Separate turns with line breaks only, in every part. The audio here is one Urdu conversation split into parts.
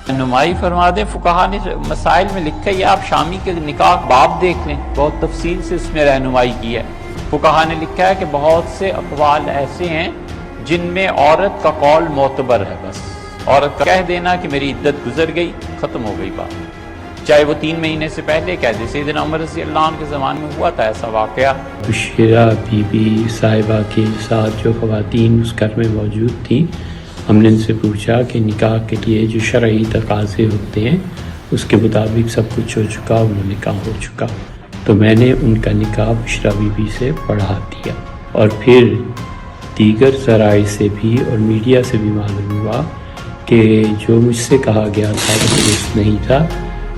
نمائی فرما دیں، فقہا نے مسائل میں لکھا ہے، آپ شامی کے نکاح باب دیکھ لیں، بہت تفصیل سے اس میں رہنمائی کی ہے۔ فقہا نے لکھا ہے کہ بہت سے اقوال ایسے ہیں جن میں عورت کا قول معتبر ہے، بس عورت کا کہہ دینا کہ میری عدت گزر گئی، ختم ہو گئی بات، چاہے وہ 3 مہینے سے پہلے کہہ دے۔ سیدنا عمر رضی اللہ عنہ کے زمانے میں ہوا تھا ایسا واقعہ۔
بشیرہ بی بی صاحبہ کے ساتھ جو خواتین اس گھر میں موجود تھیں، ہم نے ان سے پوچھا کہ نکاح کے لیے جو شرعی تقاضے ہوتے ہیں اس کے مطابق سب کچھ ہو چکا، انہوں نے کہا ہو چکا، تو میں نے ان کا نکاح بشرا بی بی سے پڑھا دیا۔ اور پھر دیگر ذرائع سے بھی اور میڈیا سے بھی معلوم ہوا کہ جو مجھ سے کہا گیا تھا وہ درست نہیں تھا،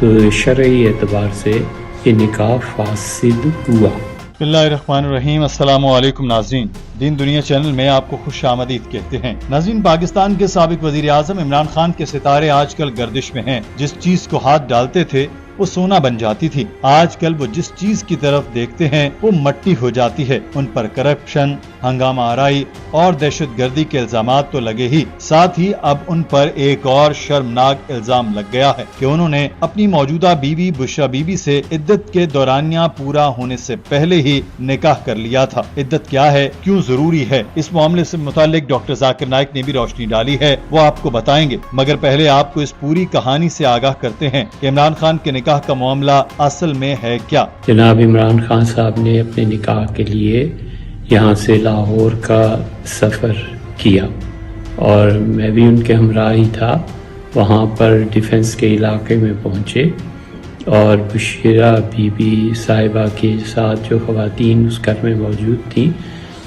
تو شرعی اعتبار سے یہ نکاح فاسد ہوا۔
بسم اللہ الرحمن الرحیم۔ السلام علیکم ناظرین، دین دنیا چینل میں آپ کو خوش آمدید کہتے ہیں۔ ناظرین، پاکستان کے سابق وزیر اعظم عمران خان کے ستارے آج کل گردش میں ہیں۔ جس چیز کو ہاتھ ڈالتے تھے وہ سونا بن جاتی تھی، آج کل وہ جس چیز کی طرف دیکھتے ہیں وہ مٹی ہو جاتی ہے۔ ان پر کرپشن، ہنگامہ آرائی اور دہشت گردی کے الزامات تو لگے ہی، ساتھ ہی اب ان پر ایک اور شرمناک الزام لگ گیا ہے کہ انہوں نے اپنی موجودہ بیوی بشرا بی بی سے عدت کے دورانیہ پورا ہونے سے پہلے ہی نکاح کر لیا تھا۔ عدت کیا ہے، کیوں ضروری ہے، اس معاملے سے متعلق ڈاکٹر ذاکر نائک نے بھی روشنی ڈالی ہے، وہ آپ کو بتائیں گے، مگر پہلے آپ کو اس پوری کہانی سے آگاہ کرتے ہیں کہ عمران خان کے نکاح کا معاملہ اصل میں ہے کیا۔
جناب عمران خان صاحب نے اپنے نکاح کے لیے یہاں سے لاہور کا سفر کیا اور میں بھی ان کے ہمراہ ہی تھا۔ وہاں پر ڈیفنس کے علاقے میں پہنچے اور بشیرہ بی بی صاحبہ کے ساتھ جو خواتین اس گھر میں موجود تھیں،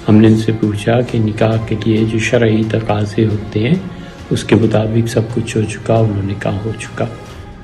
ہم نے ان سے پوچھا کہ نکاح کے لیے جو شرعی تقاضے ہوتے ہیں اس کے مطابق سب کچھ ہو چکا، انہوں نے کہا ہو چکا،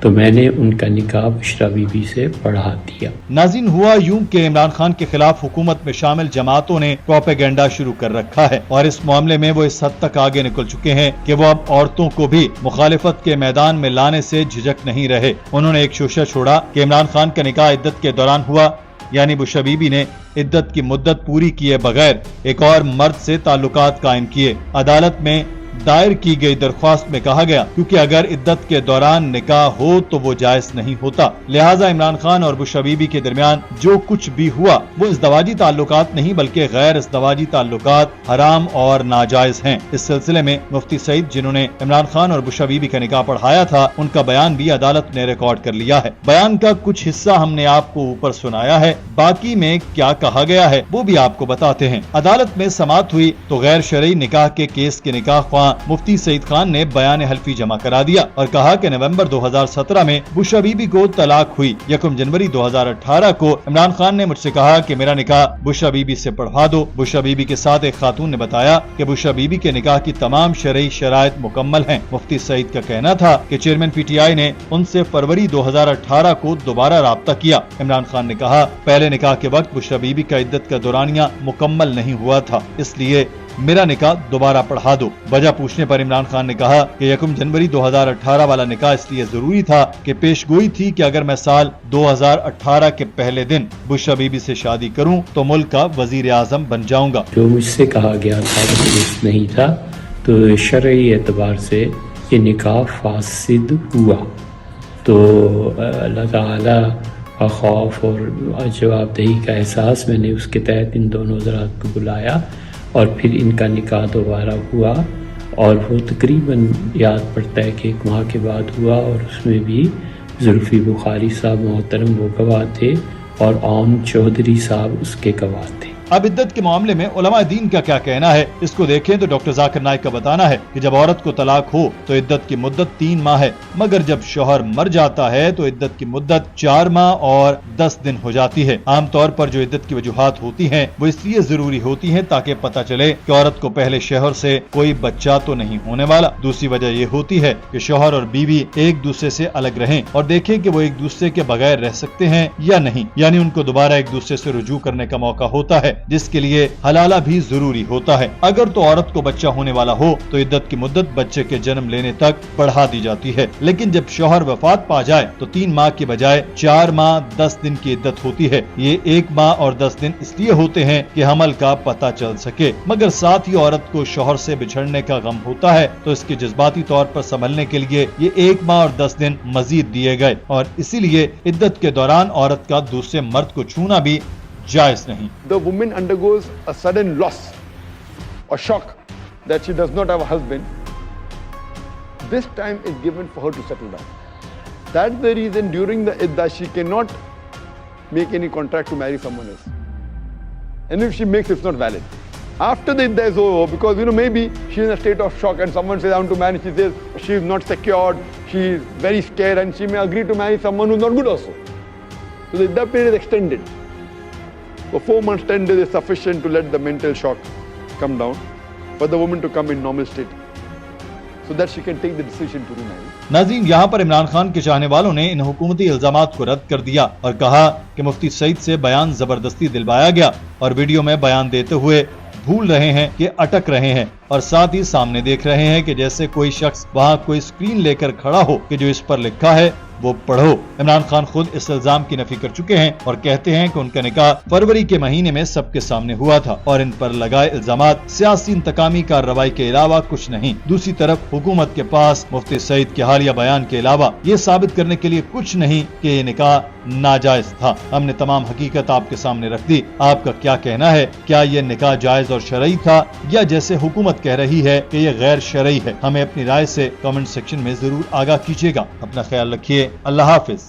تو میں نے ان کا نکاح بشرا بی بی سے پڑھا دیا۔
ناظرین، ہوا یوں کہ عمران خان کے خلاف حکومت میں شامل جماعتوں نے پروپیگنڈا شروع کر رکھا ہے اور اس معاملے میں وہ اس حد تک آگے نکل چکے ہیں کہ وہ اب عورتوں کو بھی مخالفت کے میدان میں لانے سے جھجک نہیں رہے۔ انہوں نے ایک شوشہ چھوڑا کہ عمران خان کا نکاح عدت کے دوران ہوا، یعنی بشرا بی بی نے عدت کی مدت پوری کیے بغیر ایک اور مرد سے تعلقات قائم کیے۔ عدالت میں دائر کی گئی درخواست میں کہا گیا کیونکہ اگر عدت کے دوران نکاح ہو تو وہ جائز نہیں ہوتا، لہٰذا عمران خان اور بشرا بی بی کے درمیان جو کچھ بھی ہوا وہ ازدواجی تعلقات نہیں بلکہ غیر ازدواجی تعلقات حرام اور ناجائز ہیں۔ اس سلسلے میں مفتی سعید، جنہوں نے عمران خان اور بشرا بی بی کا نکاح پڑھایا تھا، ان کا بیان بھی عدالت نے ریکارڈ کر لیا ہے۔ بیان کا کچھ حصہ ہم نے آپ کو اوپر سنایا ہے، باقی میں کیا کہا گیا ہے وہ بھی آپ کو بتاتے ہیں۔ عدالت میں سماعت ہوئی تو غیر شرعی نکاح کے کیس کے نکاح خواہ مفتی سعید خان نے بیان حلفی جمع کرا دیا اور کہا کہ نومبر 2017 میں بشرا بی بی کو طلاق ہوئی۔ 1 جنوری 2018 کو عمران خان نے مجھ سے کہا کہ میرا نکاح بشرا بی بی سے پڑھوا دو۔ بشرا بی بی کے ساتھ ایک خاتون نے بتایا کہ بشرا بی بی کے نکاح کی تمام شرعی شرائط مکمل ہیں۔ مفتی سعید کا کہنا تھا کہ چیئرمین پی ٹی آئی نے ان سے فروری 2018 کو دوبارہ رابطہ کیا۔ عمران خان نے کہا پہلے نکاح کے وقت بشرا بی بی کا عدت کا دورانیہ مکمل نہیں ہوا تھا، اس لیے میرا نکاح دوبارہ پڑھا دو۔ وجہ پوچھنے پر عمران خان نے کہا کہ 1 جنوری 2018 والا نکاح اس لیے ضروری تھا کہ پیش گوئی تھی کہ اگر میں سال 2018 کے پہلے دن بشرا بی بی سے شادی کروں تو ملک کا وزیر اعظم بن جاؤں گا۔
جو مجھ سے کہا گیا تھا وہ درست نہیں تھا، تو شرعی اعتبار سے یہ نکاح فاسد ہوا، تو اللہ تعالیٰ کا خوف اور جواب دہی کا احساس میں نے اس کے تحت ان دونوں حضرات کو بلایا اور پھر ان کا نکاح دوبارہ ہوا، اور وہ تقریباً یاد پڑتا ہے کہ 1 ماہ کے بعد ہوا، اور اس میں بھی زلفی بخاری صاحب محترم وہ گواہ تھے اور عون چودھری صاحب اس کے گواہ تھے۔
اب عدت کے معاملے میں علماء دین کا کیا کہنا ہے، اس کو دیکھیں تو ڈاکٹر ذاکر نائک کا بتانا ہے کہ جب عورت کو طلاق ہو تو عدت کی مدت 3 ماہ ہے، مگر جب شوہر مر جاتا ہے تو عدت کی مدت 4 ماہ اور 10 دن ہو جاتی ہے۔ عام طور پر جو عدت کی وجوہات ہوتی ہیں وہ اس لیے ضروری ہوتی ہیں تاکہ پتہ چلے کہ عورت کو پہلے شوہر سے کوئی بچہ تو نہیں ہونے والا۔ دوسری وجہ یہ ہوتی ہے کہ شوہر اور بیوی ایک دوسرے سے الگ رہیں اور دیکھیں کہ وہ ایک دوسرے کے بغیر رہ سکتے ہیں یا نہیں، یعنی ان کو دوبارہ ایک دوسرے سے رجوع کرنے کا موقع ہوتا ہے۔ جس کے لیے حلالہ بھی ضروری ہوتا ہے. اگر تو عورت کو بچہ ہونے والا ہو تو عدت کی مدت بچے کے جنم لینے تک بڑھا دی جاتی ہے, لیکن جب شوہر وفات پا جائے تو 3 ماہ کے بجائے 4 ماہ 10 دن کی عدت ہوتی ہے. یہ 1 ماہ اور 10 دن اس لیے ہوتے ہیں کہ حمل کا پتہ چل سکے, مگر ساتھ ہی عورت کو شوہر سے بچھڑنے کا غم ہوتا ہے تو اس کے جذباتی طور پر سنبھلنے کے لیے یہ 1 ماہ اور 10 دن مزید دیے گئے, اور اسی لیے عدت کے دوران عورت کا دوسرے مرد کو چھونا بھی جائز نہیں.
The woman undergoes a sudden loss or shock that she does not have a husband. This time is given for her to settle down. That's the reason during the iddah she cannot make any contract to marry someone else. And if she makes, it's not valid. After the iddah is over, because maybe she is in a state of shock and someone says I want to marry, she says she is not secured, she is very scared, and she may agree to marry someone who is not good also. So the iddah period is extended. So 4 months, 10 days is sufficient to let the mental shock come down, for the woman to come in normal state, so that she can take the decision to remarry.
ناظرین, یہاں پر عمران خان کے چاہنے والوں نے ان حکومتی الزامات کو رد کر دیا اور کہا کہ مفتی سعید سے بیان زبردستی دلوایا گیا اور ویڈیو میں بیان دیتے ہوئے بھول رہے ہیں کہ اٹک رہے ہیں, اور ساتھ ہی سامنے دیکھ رہے ہیں کہ جیسے کوئی شخص وہاں کوئی اسکرین لے کر کھڑا ہو کہ جو اس پر لکھا ہے وہ پڑھو. عمران خان خود اس الزام کی نفی کر چکے ہیں اور کہتے ہیں کہ ان کا نکاح فروری کے مہینے میں سب کے سامنے ہوا تھا اور ان پر لگائے الزامات سیاسی انتقامی کارروائی کے علاوہ کچھ نہیں. دوسری طرف حکومت کے پاس مفتی سعید کے حالیہ بیان کے علاوہ یہ ثابت کرنے کے لیے کچھ نہیں کہ یہ نکاح ناجائز تھا. ہم نے تمام حقیقت آپ کے سامنے رکھ دی. آپ کا کیا کہنا ہے؟ کیا یہ نکاح جائز اور شرعی تھا یا جیسے حکومت کہہ رہی ہے کہ یہ غیر شرعی ہے؟ ہمیں اپنی رائے سے کامنٹ سیکشن میں ضرور آگاہ کیجیے گا. اپنا خیال رکھیے. اللہ حافظ.